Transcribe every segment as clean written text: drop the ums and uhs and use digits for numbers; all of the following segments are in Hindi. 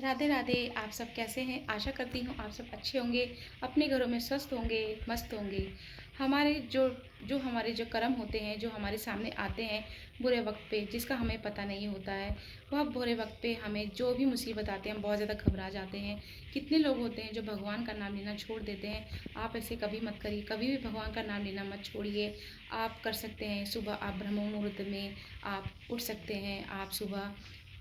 राधे राधे। आप सब कैसे हैं? आशा करती हूँ आप सब अच्छे होंगे, अपने घरों में स्वस्थ होंगे, मस्त होंगे। हमारे जो हमारे जो कर्म होते हैं, जो हमारे सामने आते हैं बुरे वक्त पे, जिसका हमें पता नहीं होता है, वह बुरे वक्त पे हमें जो भी मुसीबत आते हैं हम बहुत ज़्यादा घबरा जाते हैं। कितने लोग होते हैं जो भगवान का नाम लेना छोड़ देते हैं। आप ऐसे कभी मत करिए, कभी भी भगवान का नाम लेना मत छोड़िए। आप कर सकते हैं, सुबह आप ब्रह्म मुहूर्त में आप उठ सकते हैं। आप सुबह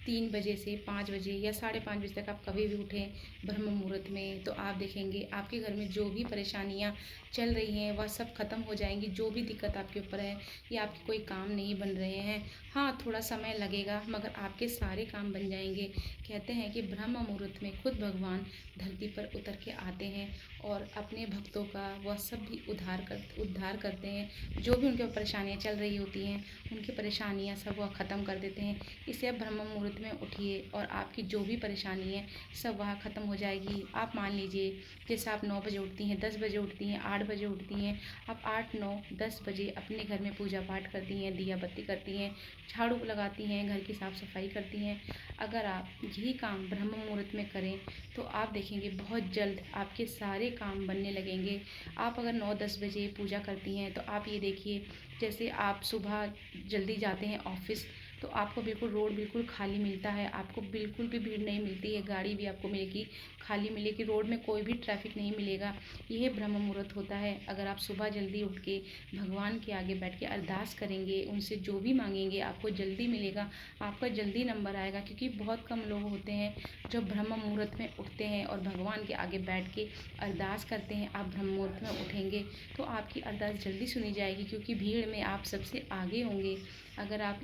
3 बजे से 5 बजे या 5:30 बजे तक आप कभी भी उठें ब्रह्म मुहूर्त में, तो आप देखेंगे आपके घर में जो भी परेशानियाँ चल रही हैं वह सब खत्म हो जाएंगी। जो भी दिक्कत आपके ऊपर है या आपके कोई काम नहीं बन रहे हैं, हाँ थोड़ा समय लगेगा मगर आपके सारे काम बन जाएंगे। कहते हैं कि ब्रह्म मुहूर्त में खुद भगवान धरती पर उतर के आते हैं और अपने भक्तों का वह सब भी उद्धार करते हैं। जो भी उनके परेशानियाँ चल रही होती हैं उनकी परेशानियाँ सब वह ख़त्म कर देते हैं। इसलिए आप ब्रह्म मुहूर्त में उठिए और आपकी जो भी परेशानी है सब वहाँ ख़त्म हो जाएगी। आप मान लीजिए जैसे आप 9 बजे उठती हैं, 10 बजे उठती हैं, 8 बजे उठती हैं, आप 8 9 10 बजे अपने घर में पूजा पाठ करती हैं, दिया बत्ती करती हैं, झाड़ू लगाती हैं, घर की साफ़ सफाई करती हैं। अगर आप यही काम ब्रह्म मुहूर्त में करें तो आप देखेंगे बहुत जल्द आपके सारे काम बनने लगेंगे। आप अगर 9 10 बजे पूजा करती हैं तो आप ये देखिए, जैसे आप सुबह जल्दी जाते हैं ऑफिस तो आपको बिल्कुल रोड बिल्कुल खाली मिलता है, आपको बिल्कुल भी भीड़ नहीं मिलती है, गाड़ी भी आपको मिलेगी खाली मिलेगी, रोड में कोई भी ट्रैफिक नहीं मिलेगा। यह ब्रह्म मुहूर्त होता है। अगर आप सुबह जल्दी उठ के भगवान के आगे बैठ के अरदास करेंगे, उनसे जो भी मांगेंगे आपको जल्दी मिलेगा, आपका जल्दी नंबर आएगा। क्योंकि बहुत कम लोग होते हैं जो ब्रह्म मुहूर्त में उठते हैं और भगवान के आगे बैठ के अरदास करते हैं। आप ब्रह्म मुहूर्त में उठेंगे तो आपकी अरदास जल्दी सुनी जाएगी, क्योंकि भीड़ में आप सबसे आगे होंगे। अगर आप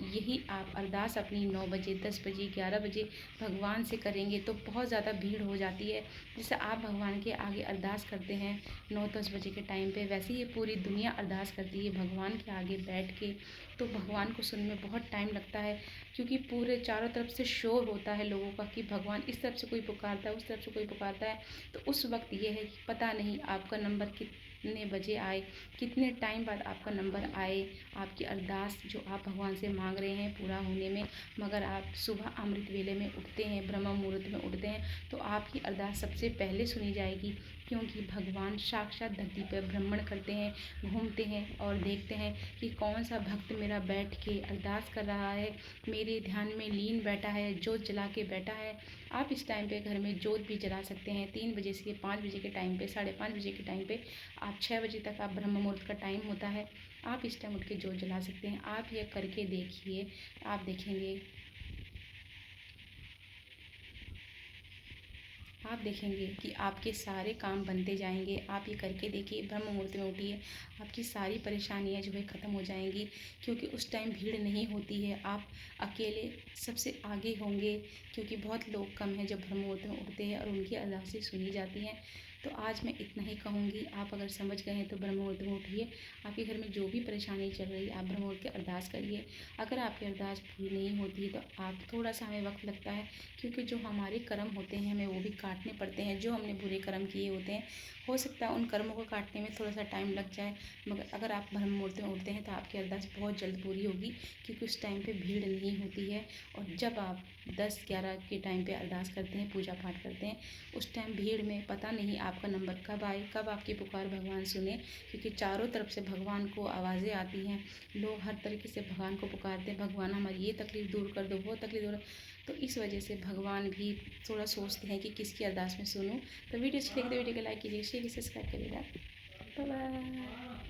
अरदास अपनी 9 बजे 10 बजे 11 बजे भगवान से करेंगे तो बहुत ज़्यादा भीड़ हो जाती है। जैसे आप भगवान के आगे अरदास करते हैं 9 10 बजे के टाइम पे, वैसे ही पूरी दुनिया अरदास करती है भगवान के आगे बैठ के। तो भगवान को सुनने में बहुत टाइम लगता है, क्योंकि पूरे चारों तरफ से शोर होता है लोगों का कि भगवान इस तरफ से कोई पुकारता है, उस तरफ से कोई पुकारता है। तो उस वक्त ये है कि पता नहीं आपका नंबर कितने बजे आए, कितने टाइम बाद आपका नंबर आए, आपकी अरदास जो आप भगवान से मांग रहे हैं पूरा होने में। मगर आप सुबह अमृत वेले में उठते हैं, ब्रह्म मुहूर्त में उठते हैं तो आपकी अरदास सबसे पहले सुनी जाएगी। क्योंकि भगवान साक्षात धरती पर भ्रमण करते हैं, घूमते हैं और देखते हैं कि कौन सा भक्त मेरा बैठ के अरदास कर रहा है, मेरे ध्यान में लीन बैठा है, जोत जला के बैठा है। आप इस टाइम पे घर में जोत भी जला सकते हैं। 3 बजे से 5 बजे के टाइम पे, 5:30 बजे के टाइम पे, आप 6 बजे तक आप ब्रह्म मुहूर्त का टाइम होता है, आप इस टाइम उठ के जोत जला सकते हैं। आप ये करके देखिए, आप देखेंगे, आप देखेंगे कि आपके सारे काम बनते जाएंगे। आप ये करके देखिए, ब्रह्म मुहूर्त में उठिए, आपकी सारी परेशानियां जो है ख़त्म हो जाएंगी। क्योंकि उस टाइम भीड़ नहीं होती है, आप अकेले सबसे आगे होंगे। क्योंकि बहुत लोग कम हैं जो ब्रह्म मुहूर्त में उठते हैं और उनकी अरदासें सुनी जाती हैं। तो आज मैं इतना ही कहूँगी, आप अगर समझ गए हैं तो ब्रह्म मुहूर्त में उठिए। आपके घर में जो भी परेशानी चल रही है आप ब्रह्म मुहूर्त की अरदास करिए। अगर आपकी अरदास पूरी नहीं होती है तो आप थोड़ा सा हमें वक्त लगता है, क्योंकि जो हमारे कर्म होते हैं हमें वो भी काटने पड़ते हैं, जो हमने बुरे कर्म किए होते हैं। हो सकता है उन कर्मों को काटने में थोड़ा सा टाइम लग जाए, मगर अगर आप ब्रह्म मुहूर्त में उठते हैं तो आपकी अरदास बहुत जल्द पूरी होगी। क्योंकि उस टाइम पे भीड़ नहीं होती है। और जब आप 10 11 के टाइम पे अरदास करते हैं, पूजा पाठ करते हैं, उस टाइम भीड़ में पता नहीं आपका नंबर कब आए, कब आपकी पुकार भगवान सुने। क्योंकि चारों तरफ से भगवान को आवाज़ें आती हैं, लोग हर तरीके से भगवान को पुकारते हैं, भगवान हमारी ये तकलीफ़ दूर कर दो, वो तकलीफ़ दूर। तो इस वजह से भगवान भी थोड़ा सोचते हैं कि किसकी अरदास में सुनूं। तो वीडियो अच्छी लगी तो वीडियो को लाइक कीजिए, शेयर कीजिए, सब्सक्राइब करिएगा। Bye bye.